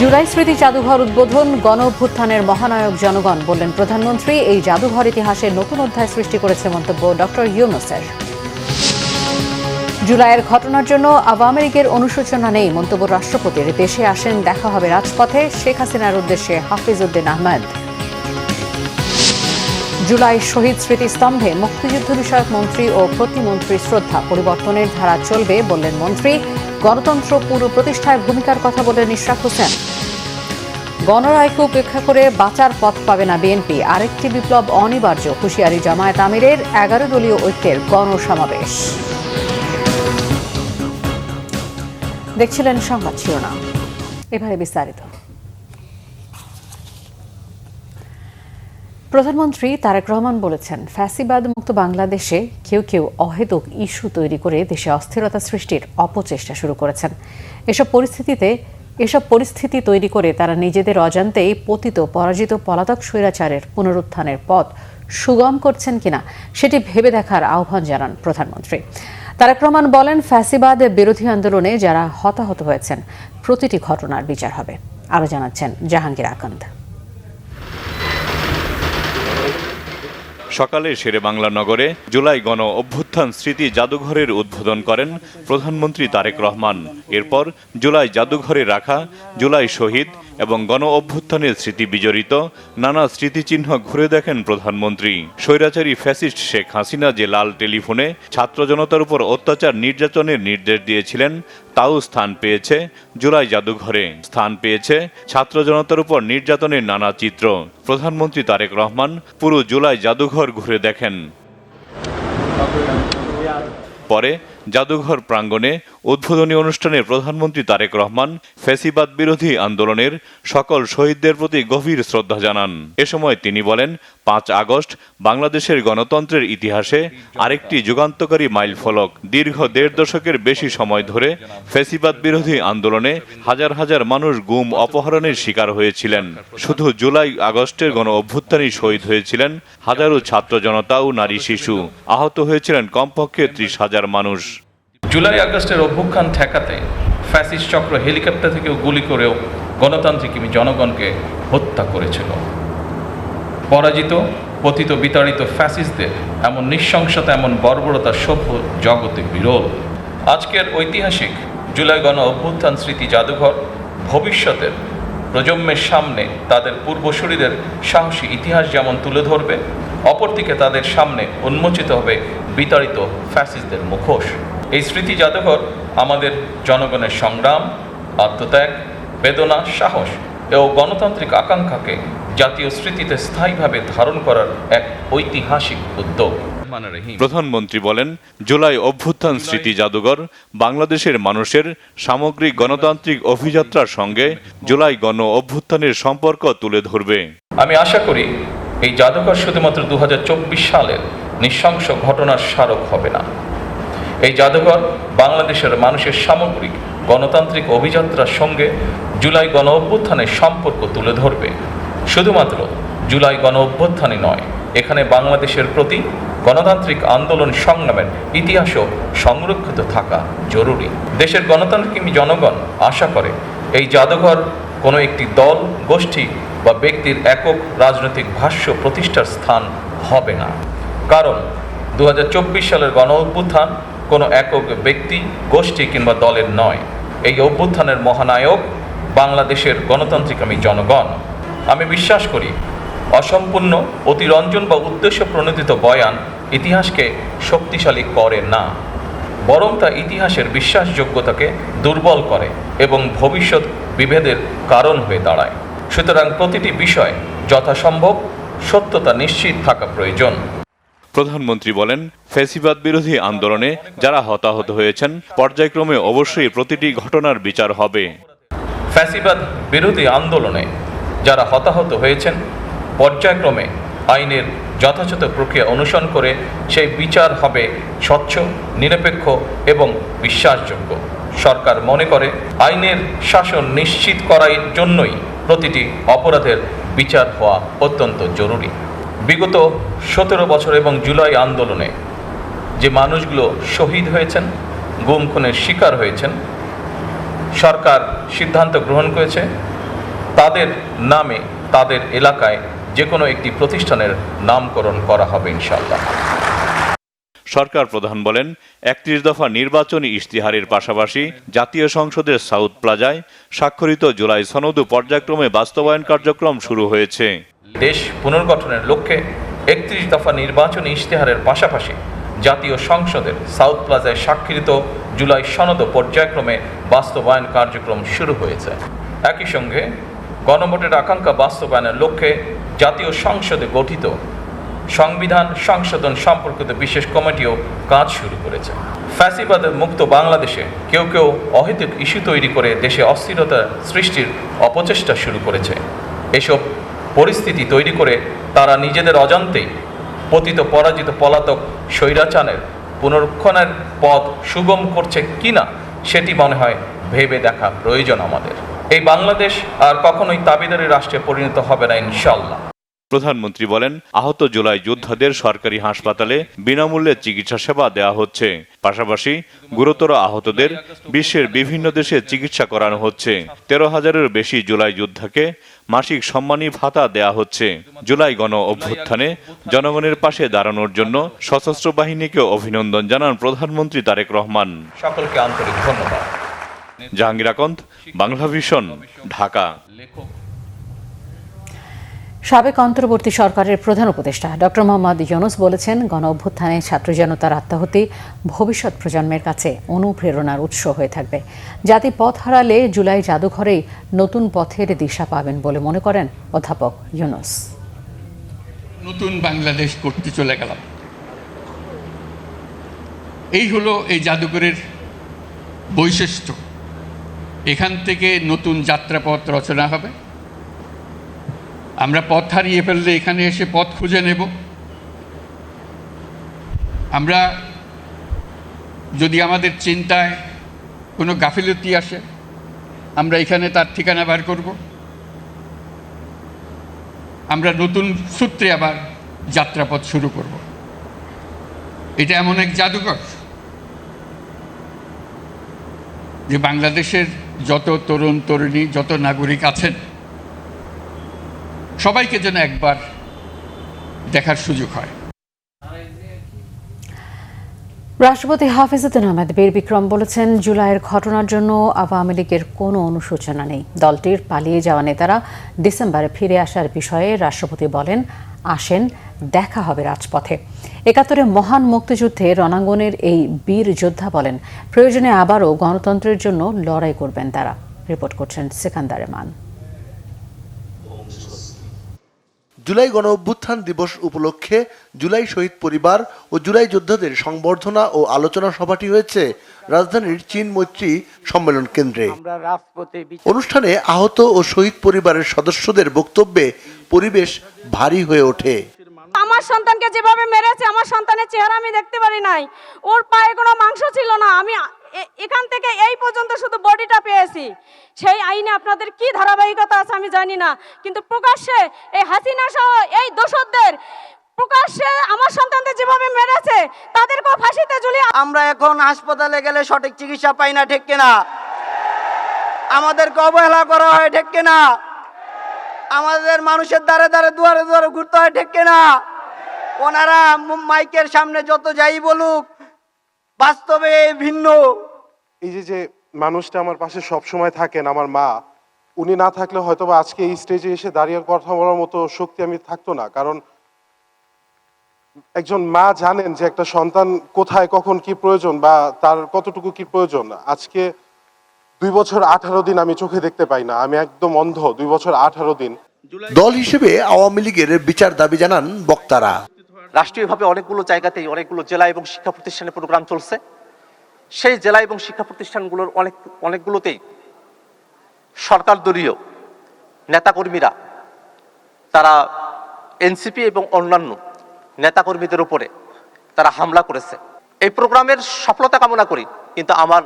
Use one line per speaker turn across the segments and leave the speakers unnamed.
জুলাই স্মৃতি জাদুঘর উদ্বোধন, গণ অভ্যুত্থানের মহানায়ক জনগণ, বললেন প্রধানমন্ত্রী। এই জাদুঘর ইতিহাসে নতুন অধ্যায় সৃষ্টি করেছে মন্তব্য ডক্টর ইউনূসের। জুলাইয়ের ঘটনার জন্য আওয়ামী লীগের অনুশোচনা নেই, মন্তব্য রাষ্ট্রপতির। দেশে আসেন, দেখা হবে রাজপথে, শেখ হাসিনার উদ্দেশ্যে হাফিজ উদ্দিন আহমেদ। জুলাই শহীদ স্মৃতিস্তম্ভে মুক্তিযুদ্ধ বিষয়ক মন্ত্রী ও প্রতিমন্ত্রী শ্রদ্ধা, পরিবর্তনের ধারা চলবে, বললেন মন্ত্রী। গণতন্ত্র পুনঃপ্রতিষ্ঠায় ভূমিকার কথা বললেন ইশরাক হোসেন। গণরায়কে উপেক্ষা করে বাঁচার পথ পাবে না বিএনপি, আরেকটি বিপ্লব অনিবার্য, হুঁশিয়ারি জামায়াত আমিরের। 11 দলীয় ঐক্যের গণসমাবেশ। দেখছিলেন সংবাদ শিরোনাম, এবারে বিস্তারিত। প্রধানমন্ত্রী তারেক রহমান বলেছেন, ফ্যাসিবাদ মুক্ত বাংলাদেশে কেউ কেউ অহেতুক ইস্যু তৈরি করে দেশে অস্থিরতা সৃষ্টির অপচেষ্টা শুরু করেছেন। এসব পরিস্থিতি তৈরি করে তারা নিজেদের অজান্তেই পতিত পরাজিত পলাতক স্বৈরাচারের পুনরুত্থানের পথ সুগম করছেন কিনা সেটি ভেবে দেখার আহ্বান জানান প্রধানমন্ত্রী। তারেক রহমান বলেন, ফ্যাসিবাদ বিরোধী আন্দোলনে যারা হতাহত হয়েছেন প্রতিটি ঘটনার বিচার হবে। আরও জানাচ্ছেন জাহাঙ্গীর আকান্দ।
সকালে শেরেবাংলা নগরে জুলাই গণ অভ্যুত্থান স্মৃতি জাদুঘরের উদ্বোধন করেন প্রধানমন্ত্রী তারেক রহমান। এরপর জুলাই জাদুঘরে রাখা জুলাই শহীদ এবং গণ অভ্যুত্থানের স্মৃতি বিজড়িত নানা স্মৃতিচিহ্ন ঘুরে দেখেন প্রধানমন্ত্রী। স্বৈরাচারী ফ্যাসিস্ট শেখ হাসিনা যে লাল টেলিফোনে ছাত্র জনতার উপর অত্যাচার নির্যাতনের নির্দেশ দিয়েছিলেন, তাও স্থান পেয়েছে জুলাই জাদুঘরে। স্থান পেয়েছে ছাত্র জনতার উপর নির্যাতনের নানা চিত্র। প্রধানমন্ত্রী তারেক রহমান পুরো জুলাই জাদুঘর ঘুরে দেখেন। পরে জাদুঘর প্রাঙ্গণে উদ্বোধনী অনুষ্ঠানে প্রধানমন্ত্রী তারেক রহমান ফ্যাসিবাদ বিরোধী আন্দোলনের সকল শহীদদের প্রতি গভীর শ্রদ্ধা জানান। এ সময় তিনি বলেন, 5 আগস্ট বাংলাদেশের গণতন্ত্রের ইতিহাসে আরেকটি যুগান্তকারী মাইলফলক। দীর্ঘ 1.5 দশকের বেশি সময় ধরে ফ্যাসিবাদ বিরোধী আন্দোলনে হাজার হাজার মানুষ গুম অপহরণের শিকার হয়েছিলেন। শুধু জুলাই আগস্টের গণ অভ্যুত্থানই শহীদ হয়েছিলেন হাজারো ছাত্র জনতা ও নারী শিশু। আহত হয়েছিলেন কমপক্ষে 30,000 মানুষ।
জুলাই আগস্টের অভ্যুত্থান ঠেকাতে ফ্যাসিস্ট চক্র হেলিকপ্টার থেকেও গুলি করেও গণতান্ত্রিক জনগণকে হত্যা করেছিল। পরাজিত পতিত বিতাড়িত ফ্যাসিস্টদের এমন নৃশংসতা, এমন বর্বরতা সভ্য জগতে বিরল। আজকের ঐতিহাসিক জুলাই গণ অভ্যুত্থান স্মৃতি জাদুঘর ভবিষ্যতের প্রজন্মের সামনে তাদের পূর্বসূরিদের সাহসী ইতিহাস যেমন তুলে ধরবে, অপরদিকে তাদের সামনে উন্মোচিত হবে বিতাড়িত ফ্যাসিস্টদের মুখোশ। এই স্মৃতি জাদুঘর আমাদের জনগণের সংগ্রাম, আত্মত্যাগ, বেদনা, সাহস ও গণতান্ত্রিক আকাঙ্ক্ষাকে জাতীয় স্মৃতিতে স্থায়ীভাবে ধারণ করার এক ঐতিহাসিক উদ্যোগ।
প্রধানমন্ত্রী বলেন, জুলাই অভ্যুত্থান স্মৃতি জাদুঘর বাংলাদেশের মানুষের সামগ্রিক গণতান্ত্রিক অভিযাত্রার সঙ্গে জুলাই গণ অভ্যুত্থানের সম্পর্ক তুলে ধরবে।
আমি আশা করি এই জাদুঘর শুধুমাত্র 2024 সালের নৃশংস ঘটনার স্মারক হবে না। এই জাদুঘর বাংলাদেশের মানুষের সামগ্রিক গণতান্ত্রিক অভিযাত্রার সঙ্গে জুলাই গণ অভ্যুত্থানের সম্পর্ক তুলে ধরবে। শুধুমাত্র জুলাই গণ অভ্যুত্থানই নয়, এখানে বাংলাদেশের প্রতি গণতান্ত্রিক আন্দোলন সংগ্রামের ইতিহাসও সংরক্ষিত থাকা জরুরি। দেশের গণতান্ত্রিক জনগণ আশা করে এই জাদুঘর কোনো একটি দল, গোষ্ঠী বা ব্যক্তির একক রাজনৈতিক ভাষ্য প্রতিষ্ঠার স্থান হবে না। কারণ 2024 সালের গণ অভ্যুত্থান কোনো একক ব্যক্তি, গোষ্ঠী কিংবা দলের নয়। এই অভ্যুত্থানের মহানায়ক বাংলাদেশের গণতান্ত্রিক জনগণ। আমি বিশ্বাস করি, অসম্পূর্ণ, অতিরঞ্জন বা উদ্দেশ্য প্রণোদিত বয়ান ইতিহাসকে শক্তিশালী করে না, বরং তা ইতিহাসের বিশ্বাসযোগ্যতাকে দুর্বল করে এবং ভবিষ্যৎ বিভেদের কারণ হয়ে দাঁড়ায়। সুতরাং প্রতিটি বিষয় যথাসম্ভব সত্যতা নিশ্চিত থাকা প্রয়োজন।
প্রধানমন্ত্রী বলেন, ফ্যাসিবাদ বিরোধী আন্দোলনে যারা হতাহত হয়েছেন পর্যায়ক্রমে অবশ্যই প্রতিটি ঘটনার বিচার হবে।
ফ্যাসিবাদ বিরোধী আন্দোলনে যারা হতাহত হয়েছেন পর্যায়ক্রমে আইনের যথাযথ প্রক্রিয়া অনুসরণ করে সেই বিচার হবে স্বচ্ছ, নিরপেক্ষ এবং বিশ্বাসযোগ্য। সরকার মনে করে আইনের শাসন নিশ্চিত করার জন্যই প্রতিটি অপরাধের বিচার হওয়া অত্যন্ত জরুরি। বিগত 17 বছর এবং জুলাই আন্দোলনে যে মানুষগুলো শহীদ হয়েছেন, গুম খুনের শিকার হয়েছেন, সরকার সিদ্ধান্ত গ্রহণ করেছে তাদের নামে তাদের এলাকায় যে কোনো একটি প্রতিষ্ঠানের নামকরণ করা হবে ইনশাআল্লাহ।
সরকার প্রধান বলেন, ৩১ দফা নির্বাচনী ইশতেহারের পাশাপাশি জাতীয় সংসদের সাউথ প্লাজায় স্বাক্ষরিত জুলাই সনদ পর্যায়ক্রমে বাস্তবায়ন কার্যক্রম শুরু হয়েছে।
দেশ পুনর্গঠনের লক্ষ্যে ৩১ দফা নির্বাচনী ইশতেহারের পাশাপাশি জাতীয় সংসদের সাউথ প্লাজায় স্বাক্ষরিত জুলাই সনদ পর্যায়ক্রমে বাস্তবায়ন কার্যক্রম শুরু হয়েছে। একই সঙ্গে গণভোটের আকাঙ্ক্ষা বাস্তবায়নের লক্ষ্যে জাতীয় সংসদে গঠিত সংবিধান সংশোধন সম্পর্কিত বিশেষ কমিটিও কাজ শুরু করেছে। ফ্যাসিবাদ মুক্ত বাংলাদেশে কেউ কেউ অহেতুক ইস্যু তৈরি করে দেশে অস্থিরতা সৃষ্টির অপচেষ্টা শুরু করেছে। এসব পরিস্থিতি তৈরি করে তারা নিজেদের অজান্তেই পতিত পরাজিত পলাতক স্বৈরাচারের পুনরুত্থানের পথ সুগম করছে কিনা সেটি মনে হয় ভেবে দেখা প্রয়োজন আমাদের। এই বাংলাদেশ আর কখনোই তাবেদারি রাষ্ট্রে পরিণত হবে না ইনশাআল্লাহ।
প্রধানমন্ত্রী বলেন, আহত জুলাই যোদ্ধাদের সরকারি হাসপাতালে বিনামূল্যে চিকিৎসা সেবা দেওয়া হচ্ছে। পাশাপাশি গুরুতর আহতদের বিশ্বের বিভিন্ন দেশে চিকিৎসা করানো হচ্ছে। ১৩,০০০-এর বেশি জুলাই যোদ্ধাকে মাসিক সম্মানী ভাতা দেয়া হচ্ছে। জুলাই গণ অভ্যুত্থানে জনগণের পাশে দাঁড়ানোর জন্য সশস্ত্র বাহিনীকে অভিনন্দন জানান প্রধানমন্ত্রী তারেক রহমান।
সকলকে আন্তরিক ধন্যবাদ।
জাহাঙ্গীর আকন্দ, বাংলা ভিশন, ঢাকা।
সাবেক অন্তর্বর্তী সরকারের প্রধান উপদেষ্টা ডক্টর মোহাম্মদ ইউনূস বলেছেন, গণ অভ্যুত্থানে ছাত্র জনতার আত্মাহুতি ভবিষ্যৎ প্রজন্মের কাছে অনুপ্রেরণার উৎস হয়ে থাকবে। জাতি পথ হারালে জুলাই জাদুঘরেই নতুন পথের দিশা পাবেন বলে মনে করেন অধ্যাপক ইউনূস।
নতুন বাংলাদেশ করতে চলে গেলাম, এই হলো এই জাদুঘরের বৈশিষ্ট্য। এখান থেকে নতুন যাত্রাপথ রচনা হবে। আমরা পথ হারিয়ে ফেললে এখানে এসে পথ খুঁজে নেব। আমরা যদি আমাদের চিন্তায় কোনো গাফিলতি আসে, আমরা এখানে তার ঠিকানা বার করব। আমরা নতুন সূত্রে আবার যাত্রাপথ শুরু করব। এটা এমন এক জাদুঘর যে বাংলাদেশের যত তরুণ তরুণী, যত নাগরিক আছেন, সবাইকে যেন একবার দেখার সুযোগ হয়।
রাষ্ট্রপতি হাফিজুদ্দিন আহমেদ বীর বিক্রম বলেছেন, জুলাইয়ের ঘটনার জন্য আওয়ামী লীগের কোনো অনুশোচনা নেই। দলটির পালিয়ে যাওয়া নেতারা ডিসেম্বরে ফিরে আসার বিষয়ে রাষ্ট্রপতি বলেন, আসেন, দেখা হবে রাজপথে। ৭১ মহান মুক্তিযুদ্ধে রণাঙ্গনের এই বীর যোদ্ধা বলেন, প্রয়োজনে আবারও গণতন্ত্রের জন্য লড়াই করবেন তারা। রিপোর্ট করছেন সিকান্দার রেমান।
জুলাই গণ অভ্যুত্থান দিবস উপলক্ষে জুলাই শহীদ পরিবার ও জুলাই যোদ্ধাদের সংবর্ধনা ও আলোচনা সভাটি হয়েছে রাজধানীর চীন মৈত্রী সম্মেলন কেন্দ্রে। অনুষ্ঠানে আহত ও শহীদ পরিবারের সদস্যদের বক্তব্যে পরিবেশ ভারী হয়ে ওঠে।
আমার সন্তানকে যেভাবে মেরেছে, আমার সন্তানের চেহারা আমি দেখতে পারি নাই। ওর পায়ে কোনো মাংস ছিল না। আমি এখান থেকে এই পর্যন্ত শুধু বডিটা পেয়েছি। সেই আইনে আপনাদের কি ধারাবাহিকতা আছে আমি জানি না, কিন্তু প্রকাশ্যে এই হাসিনা সহ এই দোষরদের প্রকাশ্যে আমার সন্তানদের যেভাবে মেরেছে তাদেরকেও ফাঁসিতে ঝুলিয়ে।
আমরা এখন হাসপাতালে গেলে সঠিক চিকিৎসা পাই না, ঠিক কিনা? আমাদেরকে অবহেলা করা হয়, ঠিক কিনা? আমাদের মানুষের দ্বারে দ্বারে দুয়ারে দুয়ারে ঘুরতে হয়, ঠিক কিনা? ওনারা মাইকের সামনে যত যাই বলুক, বাস্তবে ভিন্ন।
এই যে মানুষটা আমার পাশে সব সময় থাকেন, আমার মা, উনি না থাকলে হয়তো বা আজকে এই স্টেজে এসে দাঁড়িয়ে কথা বলার মতো শক্তি আমি থাকতো না। কারণ একজন মা জানেন যে একটা সন্তান কোথায় কখন কি প্রয়োজন বা তার কতটুকু কি প্রয়োজন। আজকে 2 বছর 18 দিন আমি চোখে দেখতে পাই না, আমি একদম অন্ধ। 2 বছর 18 দিন।
দল হিসেবে আওয়ামী লীগের বিচার দাবি জানান বক্তারা।
রাষ্ট্রীয়ভাবে অনেকগুলো জায়গাতেই অনেকগুলো জেলা এবং শিক্ষা প্রতিষ্ঠানে প্রোগ্রাম চলছে। সেই জেলা এবং শিক্ষা প্রতিষ্ঠানগুলোর অনেকগুলোতেই সরকার দলীয় নেতাকর্মীরা তারা এনসিপি এবং অন্যান্য নেতাকর্মীদের উপরে তারা হামলা করেছে। এই প্রোগ্রামের সফলতা কামনা করি, কিন্তু আমার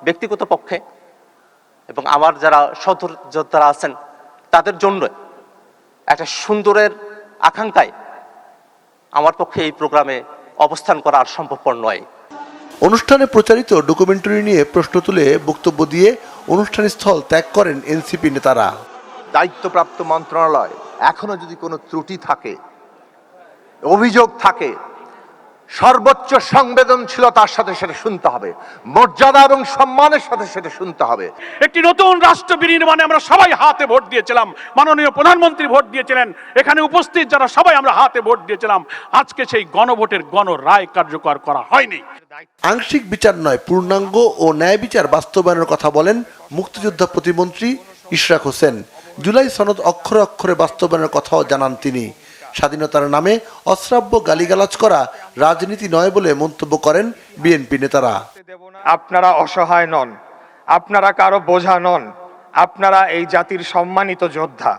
ব্যক্তিগত পক্ষে এবং আমার যারা সহযোদ্ধারা আছেন তাদের জন্য একটা সুন্দরের আকাঙ্ক্ষায় আমার পক্ষে এই প্রোগ্রামে অবস্থান করা আর সম্ভবপর নয়।
অনুষ্ঠানে প্রচারিত ডকুমেন্টারি নিয়ে প্রশ্ন তুলে বক্তব্য দিয়ে অনুষ্ঠান স্থল ত্যাগ করেন এনসিপি নেতারা।
দায়িত্বপ্রাপ্ত মন্ত্রণালয় এখনো যদি কোনো ত্রুটি থাকে, অভিযোগ থাকে, সর্বোচ্চ সংবেদনশীলতার সাথে সেটা শুনতে হবে, মর্যাদা এবং সম্মানের সাথে সেটা শুনতে হবে।
একটি নতুন রাষ্ট্র বিনির্মাণে আমরা সবাই হাতে ভোট দিয়েছিলাম, মাননীয় প্রধানমন্ত্রী ভোট দিয়েছিলেন, এখানে উপস্থিত যারা সবাই আমরা হাতে ভোট দিয়েছিলাম। আজকে সেই গণভোটের গণরায় কার্যকর করা হয়নি।
আংশিক বিচার নয়, পূর্ণাঙ্গ ও ন্যায় বিচার বাস্তবায়নের কথা বলেন মুক্তিযোদ্ধা প্রতিমন্ত্রী ইশরাক হোসেন। জুলাই সনদ অক্ষরে অক্ষরে বাস্তবায়নের কথাও জানান তিনি। স্বাধীনতার নামে অশ্রাব্য গালিগালাজ করা রাজনীতি নয় বলে মন্তব্য করেন বিএনপি নেতারা।
আপনারা অসহায় নন, আপনারা কারো বোঝা নন, আপনারা এই জাতির সম্মানিত যোদ্ধা।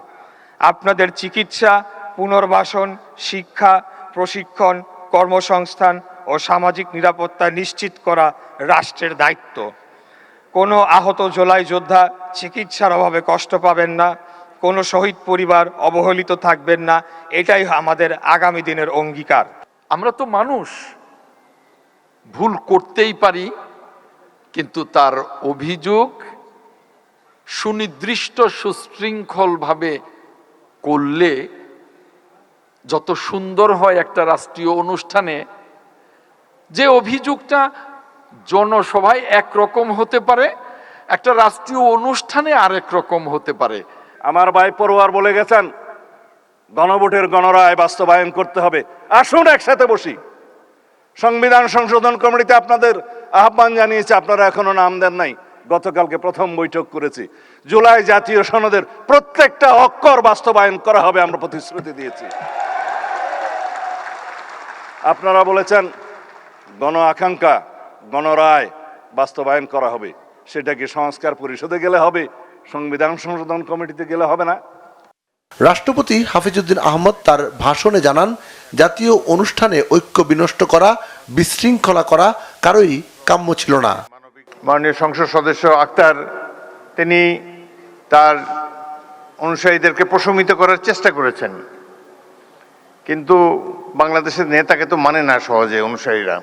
আপনাদের চিকিৎসা, পুনর্বাসন, শিক্ষা, প্রশিক্ষণ, কর্মসংস্থান ও সামাজিক নিরাপত্তা নিশ্চিত করা রাষ্ট্রের দায়িত্ব। কোনো আহত জুলাই যোদ্ধা চিকিৎসার অভাবে কষ্ট পাবেন না, কোনো শহীদ পরিবার অবহেলিত থাকবেন না, এটাই আমাদের আগামী দিনের অঙ্গীকার।
আমরা তো মানুষ, ভুল করতেই পারি, কিন্তু তার অভিযোগ সুনির্দিষ্ট সুশৃঙ্খলভাবে করলে যত সুন্দর হয় একটা রাষ্ট্রীয় অনুষ্ঠানে। যে অভিযোগটা জনসভায় একরকম হতে পারে, একটা রাষ্ট্রীয় অনুষ্ঠানে আরেক রকম হতে পারে।
আমার ভাই পরোয়ার বলে গেছেন গণভোটের গণরায় বাস্তবায়ন করতে হবে। আসুন একসাথে বসি। সংবিধান সংশোধন কমিটিতে আপনাদের আহ্বান জানিয়েছে, আপনারা এখনো নাম দেন নাই। গতকালকে প্রথম বৈঠক করেছি। জুলাই জাতীয় সনদের প্রত্যেকটা অক্ষর বাস্তবায়ন করা হবে, আমরা প্রতিশ্রুতি দিয়েছি। আপনারা বলেছেন গণ আকাঙ্ক্ষা গণরায় বাস্তবায়ন করা হবে। সেটা কি সংস্কার পরিষদে গেলে হবে, সংবিধান সংশোধন কমিটিতে গেলে হবে না?
রাষ্ট্রপতি হাফিজউদ্দিন আহমদ তার ভাষণে জানান, জাতীয় অনুষ্ঠানে ঐক্য বিনষ্ট করা, বিশৃঙ্খলা করা কারোই কাম্য ছিল না।
মাননীয় সংসদ সদস্য আক্তার তিনি তার অনুসারীদেরকে প্রশমিত করার চেষ্টা করেছেন, কিন্তু বাংলাদেশের নেতাকে তো মানে না সহজে অনুসারীরা।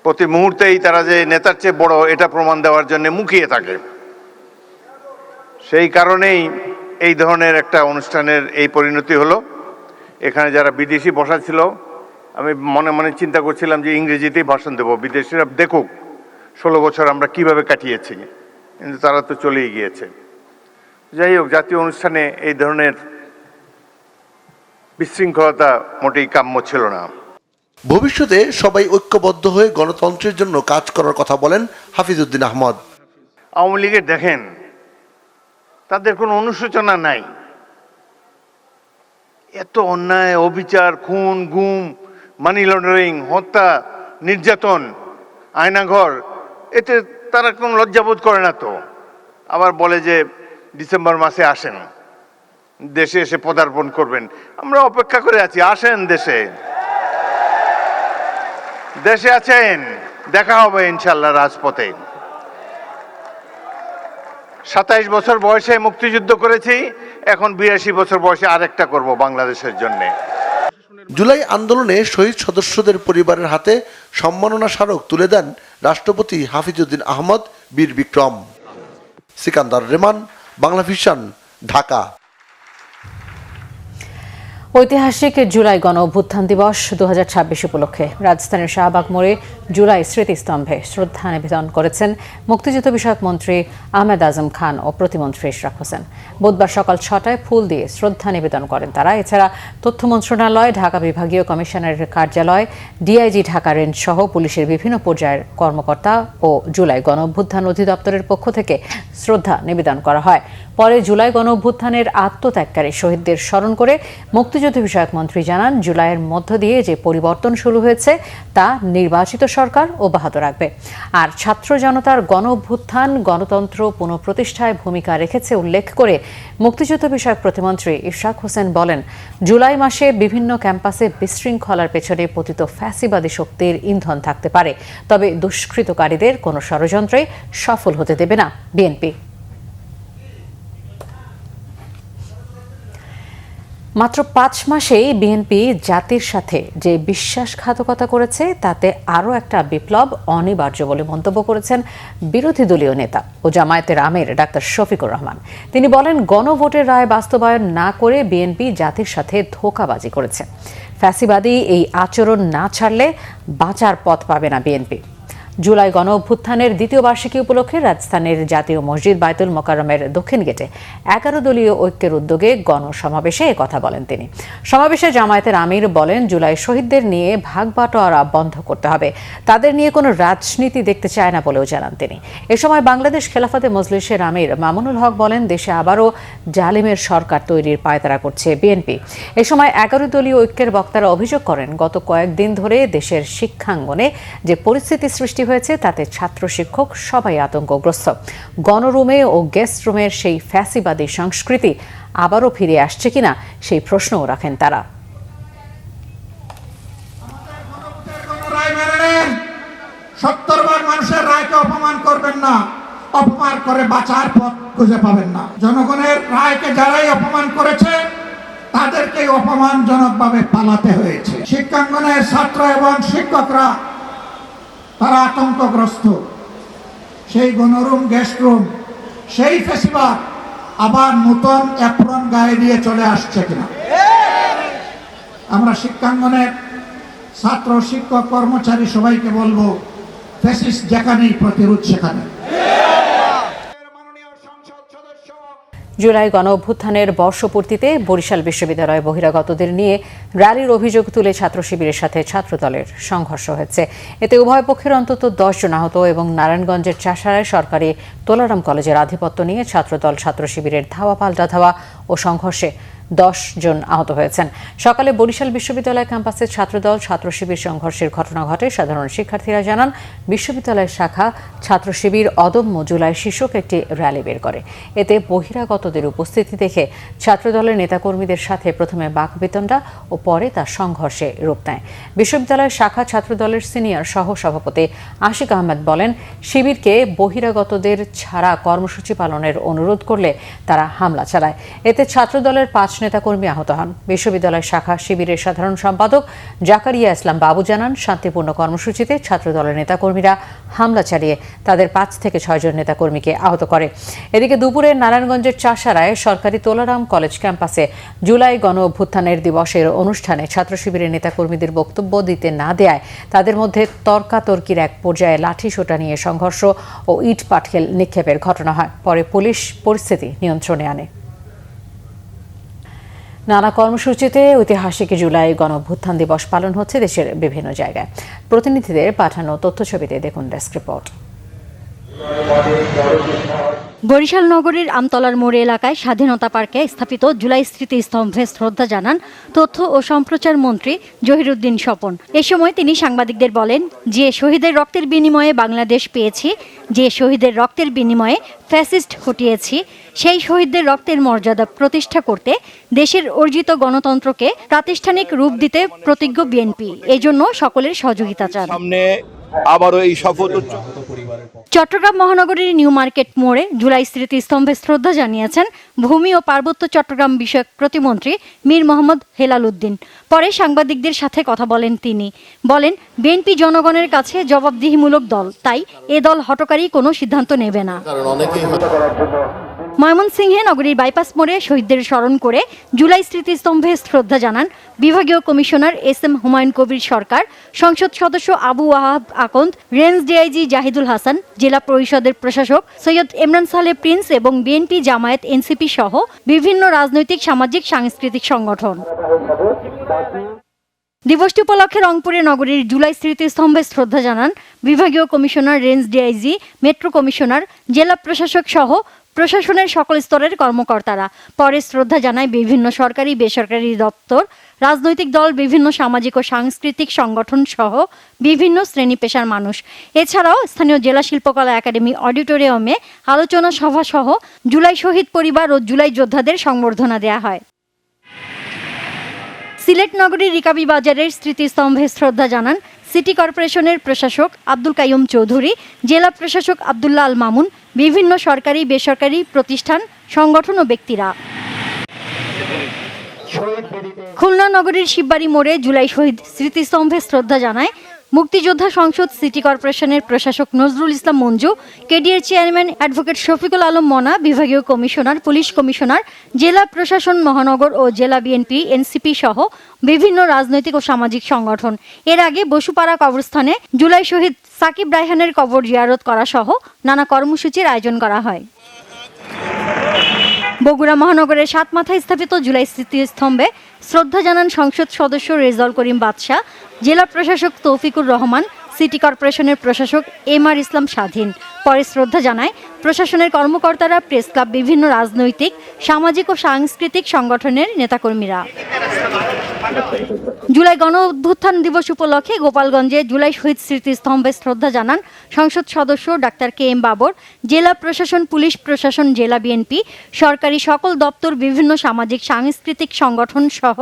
প্রতি মুহূর্তেই তারা যে নেতার চেয়ে বড় এটা প্রমাণ দেওয়ার জন্য মুখিয়ে থাকে। সেই কারণেই এই ধরনের একটা অনুষ্ঠানের এই পরিণতি হলো। এখানে যারা বিদেশি বসা ছিল, আমি মনে মনে চিন্তা করছিলাম যে ইংরেজিতেই ভাষণ দেব, বিদেশিরা দেখুক 16 বছর আমরা কিভাবে কাটিয়েছি, কিন্তু তারা তো চলেই গিয়েছে। যাই হোক, জাতীয় অনুষ্ঠানে এই ধরনের বিশৃঙ্খলতা মোটেই কাম্য ছিল না।
ভবিষ্যতে সবাই ঐক্যবদ্ধ হয়ে গণতন্ত্রের জন্য কাজ করার কথা বলেন হাফিজউদ্দিন আহমদ।
আওয়ামী লীগের দেখেন, তাদের কোনো অনুশোচনা নাই। এত অন্যায়, অবিচার, খুন, গুম, মানি লন্ডারিং, হত্যা, নির্যাতন, আয়নাঘর, এতে তারা কোনো লজ্জাবোধ করে না তো। আবার বলে যে ডিসেম্বর মাসে আসেন, দেশে এসে পদার্পণ করবেন। আমরা অপেক্ষা করে আছি, আসেন দেশে। দেশে আছেন, দেখা হবে ইনশাল্লাহ রাজপথে। 27 বছর বয়সে মুক্তিযুদ্ধ করেছি, এখন 82 বছর বয়সে আরেকটা করব বাংলাদেশের জন্য।
জুলাই আন্দোলনে শহীদ সদস্যদের পরিবারের হাতে সম্মাননা স্মারক তুলে দেন রাষ্ট্রপতি হাফিজউদ্দিন আহমদ বীর বিক্রম। সিকান্দার রেমান, বাংলা ভিশন, ঢাকা।
ঐতিহাসিক জুলাই গণ অভ্যুত্থান দিবস 2026 উপলক্ষে রাজধানীর শাহবাগ মোড়ে জুলাই স্মৃতিস্তম্ভে শ্রদ্ধা নিবেদন করেছেন মুক্তিযুদ্ধ বিষয়ক মন্ত্রী আহমেদ আজম খান ও প্রতিমন্ত্রী ইশরাক হোসেন। বুধবার সকাল 6টায় ফুল দিয়ে শ্রদ্ধা নিবেদন করেন তারা। এছাড়া তথ্য মন্ত্রণালয়, ঢাকা বিভাগীয় কমিশনারের কার্যালয়, ডিআইজি ঢাকা রেঞ্জ সহ পুলিশের বিভিন্ন পর্যায়ের কর্মকর্তা ও জুলাই গণ অভ্যুত্থান অধিদপ্তরের পক্ষ থেকে শ্রদ্ধা নিবেদন করা হয়। পরে জুলাই গণ অভ্যুত্থানের আত্মত্যাগকারী শহীদদের স্মরণ করে মুক্তিযুদ্ধ বিষয়ক মন্ত্রী জানান, জুলাইয়ের মধ্য দিয়ে যে পরিবর্তন শুরু হয়েছে তা নির্বাচিত সরকার অব্যাহত রাখবে। আর ছাত্র জনতার গণ অভ্যুত্থান গণতন্ত্র পুনঃপ্রতিষ্ঠায় ভূমিকা রেখেছে উল্লেখ করে মুক্তিযুদ্ধ বিষয়ক প্রতিমন্ত্রী ইশরাক হোসেন বলেন, জুলাই মাসে বিভিন্ন ক্যাম্পাসে বিশৃঙ্খলার পেছনে পতিত ফ্যাসিবাদী শক্তির ইন্ধন থাকতে পারে, তবে দুষ্কৃতকারীদের কোনো ষড়যন্ত্রে সফল হতে দেবে না বিএনপি। মাত্র ৫ মাসেই বিএনপি জাতির সাথে যে বিশ্বাসঘাতকতা করেছে তাতে আরও একটা বিপ্লব অনিবার্য বলে মন্তব্য করেছেন বিরোধী দলীয় নেতা ও জামায়াতের আমির ডাক্তার শফিকুর রহমান। তিনি বলেন, গণভোটের রায় বাস্তবায়ন না করে বিএনপি জাতির সাথে ধোঁকাবাজি করেছে। ফ্যাসিবাদী এই আচরণ না ছাড়লে বাঁচার পথ পাবে না বিএনপি। জুলাই গণ অভ্যুত্থানের দ্বিতীয় বার্ষিকী উপলক্ষে রাজধানীর জাতীয় মসজিদ বায়তুল মোকাররমের দক্ষিণ গেটে ১১ দলীয় ঐক্যের উদ্যোগে গণসমাবেশে একথা বলেন তিনি। সমাবেশে জামায়াতের আমির বলেন, জুলাই শহীদদের নিয়ে ভাগবাটোয়ারা বন্ধ করতে হবে, তাদের নিয়ে কোনো রাজনীতি দেখতে চায় না বলেও জানান তিনি। এ সময় বাংলাদেশ খেলাফতে মজলিসের আমির মামুনুল হক বলেন, দেশে আবারও জালিমের সরকার তৈরির পায়তারা করছে বিএনপি। এ সময় ১১ দলীয় ঐক্যের বক্তারা অভিযোগ করেন, গত কয়েকদিন ধরে দেশের শিক্ষাঙ্গনে যে পরিস্থিতি সৃষ্টি হয়েছে তাতে ছাত্র শিক্ষক সবাই আতঙ্কগ্রস্ত। গণরুমে ও গেস্ট রুমের সেই ফ্যাসিবাদী সংস্কৃতি আবারও ফিরে আসছে কিনা সেই প্রশ্নও রাখেন তারা।
৭০ বার মানুষের রায়কে অপমান করবেন না, অপমান করে বাঁচার পথ খুঁজে পাবেন না। জনগণের রায়কে যারাই অপমান করেছে তাদেরকে অপমানজনকভাবে পালাতে হয়েছে। শিক্ষাঙ্গনের ছাত্র এবং শিক্ষকরা তারা আতঙ্কগ্রস্ত। সেই গণরুম, গেস্ট রুম, সেই ফেসিবাদ আবার নতুন অ্যাপ্রন গায়ে দিয়ে চলে আসছে কিনা। আমরা শিক্ষাঙ্গনের ছাত্র, শিক্ষক, কর্মচারী সবাইকে বলবো, ফ্যাসিস্ট যেখানেই প্রতিরোধ সেখানে।
জুলাই গণ অভ্যুত্থানের বর্ষপূর্তিতে বরিশাল বিশ্ববিদ্যালয়ে বহিরাগতদের নিয়ে র্যালির অভিযোগ তুলে ছাত্র শিবিরের সাথে ছাত্রদলের সংঘর্ষ হয়েছে। এতে উভয় পক্ষের অন্তত ১০ জন আহত এবং নারায়ণগঞ্জের চাষারায় সরকারি তোলারাম কলেজের আধিপত্য নিয়ে ছাত্রদল ছাত্র শিবিরের ধাওয়া পাল্টা ধাওয়া ও সংঘর্ষে ১০ জন আহত হয়েছেন। সকালে বরিশাল বিশ্ববিদ্যালয় ক্যাম্পাসে ছাত্রদল ছাত্র শিবির সংঘর্ষের ঘটনা ঘটে। সাধারণ শিক্ষার্থীরা জানান, বিশ্ববিদ্যালয়ের শাখা ছাত্র শিবির অদম্য জুলাই শীর্ষক একটি র্যালি বের করে। এতে বহিরাগতদের উপস্থিতি দেখে ছাত্রদলের নেতাকর্মীদের সাথে প্রথমে বাকবিতণ্ডা ও পরে তা সংঘর্ষে রূপ নেয়। বিশ্ববিদ্যালয়ের শাখা ছাত্রদলের সিনিয়র সহ সভাপতি আশিক আহমেদ বলেন, শিবিরকে বহিরাগতদের ছাড়া কর্মসূচি পালনের অনুরোধ করলে তারা হামলা চালায়। এতে ছাত্রদলের ৫ নেতাকর্মী আহত হন। বিশ্ববিদ্যালয় শাখা শিবিরের সাধারণ সম্পাদক জাকারিয়া ইসলাম বাবু জানান, শান্তিপূর্ণ কর্মসূচিতে ছাত্রদলের নেতাকর্মীরা হামলা চালিয়ে তাদের ৫ থেকে ৬ জন নেতাকর্মীকে আহত করে। এদিকে দুপুরে নারায়ণগঞ্জের চাষারায় সরকারি তোলারাম কলেজ ক্যাম্পাসে জুলাই গণ অভ্যুত্থানের দিবসের অনুষ্ঠানে ছাত্র শিবিরের নেতাকর্মীদের বক্তব্য দিতে না দেয়ায় তাদের মধ্যে তর্কাতর্কির এক পর্যায়ে লাঠিসোঁটা নিয়ে সংঘর্ষ ও ইট পাটকেল নিক্ষেপের ঘটনা হয়। পরে পুলিশ পরিস্থিতি নিয়ন্ত্রণে আনে। নানা কর্মসূচিতে ঐতিহাসিক জুলাই গণ অভ্যুত্থান দিবস পালন হচ্ছে দেশের বিভিন্ন জায়গায়। প্রতিনিধিদের পাঠানো তথ্যছবিতে দেখুন ডেস্ক রিপোর্ট।
বরিশাল নগরীর আমতলার মোড় এলাকায় স্বাধীনতা পার্কে স্থাপিত জুলাই স্মৃতিস্তম্ভে শ্রদ্ধা জানান তথ্য ও সম্প্রচার মন্ত্রী জহিরুদ্দিন স্বপন। এ সময় তিনি সাংবাদিকদের বলেন, যে শহীদের রক্তের বিনিময়ে বাংলাদেশ পেয়েছি, যে শহীদের রক্তের বিনিময়ে ফ্যাসিস্ট হটিয়েছি, সেই শহীদদের রক্তের মর্যাদা প্রতিষ্ঠা করতে দেশের অর্জিত গণতন্ত্রকে প্রাতিষ্ঠানিক রূপ দিতে প্রতিজ্ঞ বিএনপি। এজন্য সকলের সহযোগিতা চান।
আবারও এই শপথ।
চট্টগ্রাম মহানগরীর নিউ মার্কেট মোড়ে জুলাই স্মৃতিস্তম্ভে শ্রদ্ধা জানিয়েছেন ভূমি ও পার্বত্য চট্টগ্রাম বিষয়ক প্রতিমন্ত্রী মীর মোহাম্মদ হেলাল উদ্দিন। পরে সাংবাদিকদের সাথে কথা বলেন তিনি। বলেন, বিএনপি জনগণের কাছে জবাবদিহিমূলক দল, তাই এ দল হঠকারী কোনো সিদ্ধান্ত নেবে না। ময়মনসিংহে নগরীর বাইপাস মোড়ে শহীদদের স্মরণ করে জুলাই স্মৃতিস্তম্ভে শ্রদ্ধা জানান বিভাগীয় কমিশনার এস.এম. হুমায়ুন কবির সরকার, সংসদ সদস্য আবু ওয়াহাব আকন্দ, রেঞ্জ ডিআইজি জাহিদুল হাসান, জেলা পরিষদের প্রশাসক সৈয়দ ইমরান সালেহ প্রিন্স এবং বিএনপি, জামায়াত, এনসিপি সহ বিভিন্ন রাজনৈতিক, সামাজিক, সাংস্কৃতিক সংগঠন। দিবসটি উপলক্ষে রংপুরে নগরীর জুলাই স্মৃতিস্তম্ভে শ্রদ্ধা জানান বিভাগীয় commissioner, range DIG, metro commissioner, জেলা প্রশাসক সহ প্রশাসনের সকল স্তরের কর্মকর্তারা। পরে শ্রদ্ধা জানায় বিভিন্ন সরকারি, বেসরকারি দপ্তর, রাজনৈতিক দল, বিভিন্ন সামাজিক ও সাংস্কৃতিক সংগঠন সহ বিভিন্ন শ্রেণী পেশার মানুষ। এছাড়াও স্থানীয় জেলা শিল্পকলা একাডেমি অডিটোরিয়ামে আলোচনা সভা সহ জুলাই শহীদ পরিবার ও জুলাই যোদ্ধাদের সংবর্ধনা দেয়া হয়। সিলেট নগরীর রিকাবি বাজারের স্মৃতিস্তম্ভে শ্রদ্ধা জানান সিটি কর্পোরেশনের প্রশাসক আব্দুল কাইয়ুম চৌধুরী, জেলা প্রশাসক আব্দুল্লাহ আল মামুন, বিভিন্ন সরকারি, বেসরকারি প্রতিষ্ঠান, সংগঠন ও ব্যক্তিরা। খুলনা নগরীর শিববাড়ি মোড়ে জুলাই শহীদ স্মৃতিস্তম্ভে শ্রদ্ধা জানায় মুক্তিযোদ্ধা সংসদ সিটি কর্পোরেশনের প্রশাসক নজরুল ইসলাম মঞ্জু, কেডিএর চেয়ারম্যান অ্যাডভোকেট শফিকুল আলম মনা, বিভাগীয় কমিশনার, পুলিশ কমিশনার, জেলা প্রশাসন মহানগর ও জেলা বিএনপি, এনসিপি সহ বিভিন্ন রাজনৈতিক ও সামাজিক সংগঠন। এর আগে বসুপাড়া কবরস্থানে জুলাই শহীদ সাকিব রায়হানের কবর জিয়ারত করা সহ নানা কর্মসূচির আয়োজন করা হয়। বগুড়া মহানগরের সাতমাথায় স্থাপিত জুলাই স্মৃতিস্তম্ভে শ্রদ্ধা জানান সংসদ সদস্য রেজাউল করিম বাদশাহ, জেলা প্রশাসক তৌফিকুর রহমান, সিটি কর্পোরেশনের প্রশাসক এম.আর. ইসলাম স্বাধীন। পরে শ্রদ্ধা জানায় প্রশাসনের কর্মকর্তারা, প্রেস ক্লাব, বিভিন্ন রাজনৈতিক, সামাজিক ও সাংস্কৃতিক সংগঠনের নেতাকর্মীরা। জুলাই গণ অভ্যুত্থান দিবস উপলক্ষে গোপালগঞ্জে জুলাই শহীদ স্মৃতিস্তম্ভে শ্রদ্ধা জানান সংসদ সদস্য ডাক্তার কে এম বাবর, জেলা প্রশাসন, পুলিশ প্রশাসন, জেলা বিএনপি, সরকারি সকল দপ্তর, বিভিন্ন সামাজিক সাংস্কৃতিক সংগঠন সহ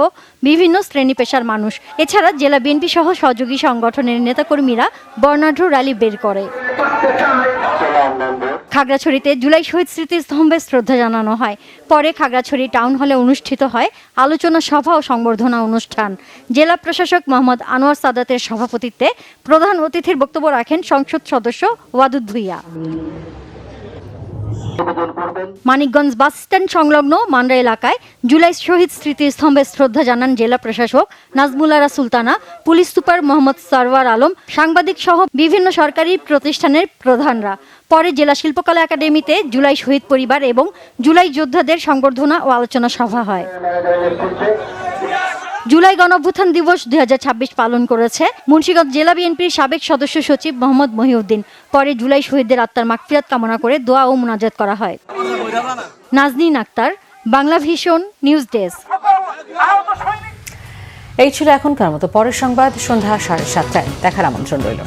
বিভিন্ন শ্রেণী পেশার মানুষ। এছাড়া জেলা বিএনপি সহ সহযোগী সংগঠনের নেতাকর্মীরা বর্ণাঢ্য র্যালি বের করে। খাগড়াছড়িতে জুলাই শহীদ স্মৃতিস্তম্ভে শ্রদ্ধা জানানো হয়। পরে খাগড়াছড়ি টাউন হলে অনুষ্ঠিত হয় আলোচনা সভা ও সংবর্ধনা অনুষ্ঠান। জেলা প্রশাসক মোহাম্মদ আনোয়ার সাদাতের সভাপতিত্বে প্রধান অতিথির বক্তব্য রাখেন সংসদ সদস্য ওয়াদুদ ভুইয়া। মানিকগঞ্জ বাস স্ট্যান্ড সংলগ্ন মান্ডা এলাকায় জুলাই শহীদ স্মৃতিস্তম্ভে শ্রদ্ধা জানান জেলা প্রশাসক নাজমুলারা সুলতানা, পুলিশ সুপার মোহাম্মদ সরওয়ার আলম, সাংবাদিক সহ বিভিন্ন সরকারি প্রতিষ্ঠানের প্রধানরা। পরে জেলা শিল্পকলা একাডেমিতে জুলাই শহীদ পরিবার এবং জুলাই যোদ্ধাদের সংবর্ধনা ও আলোচনা সভা হয়। জুলাই গণঅভ্যুত্থান দিবস 2026 পালন করেছে মুন্সিগঞ্জ জেলা বিএনপির সাবেক সদস্য সচিব মোহাম্মদ মহিউদ্দিন। পরে জুলাই শহীদদের আত্মার মাগফিরাত কামনা করে দোয়া ও মুনাজাত করা হয়। Naznin Akter, Bangla vision news desk.
এই ছিল এখনকার মতো। পরের সংবাদ সন্ধ্যা 7:30টায় দেখার আমন্ত্রণ রইল।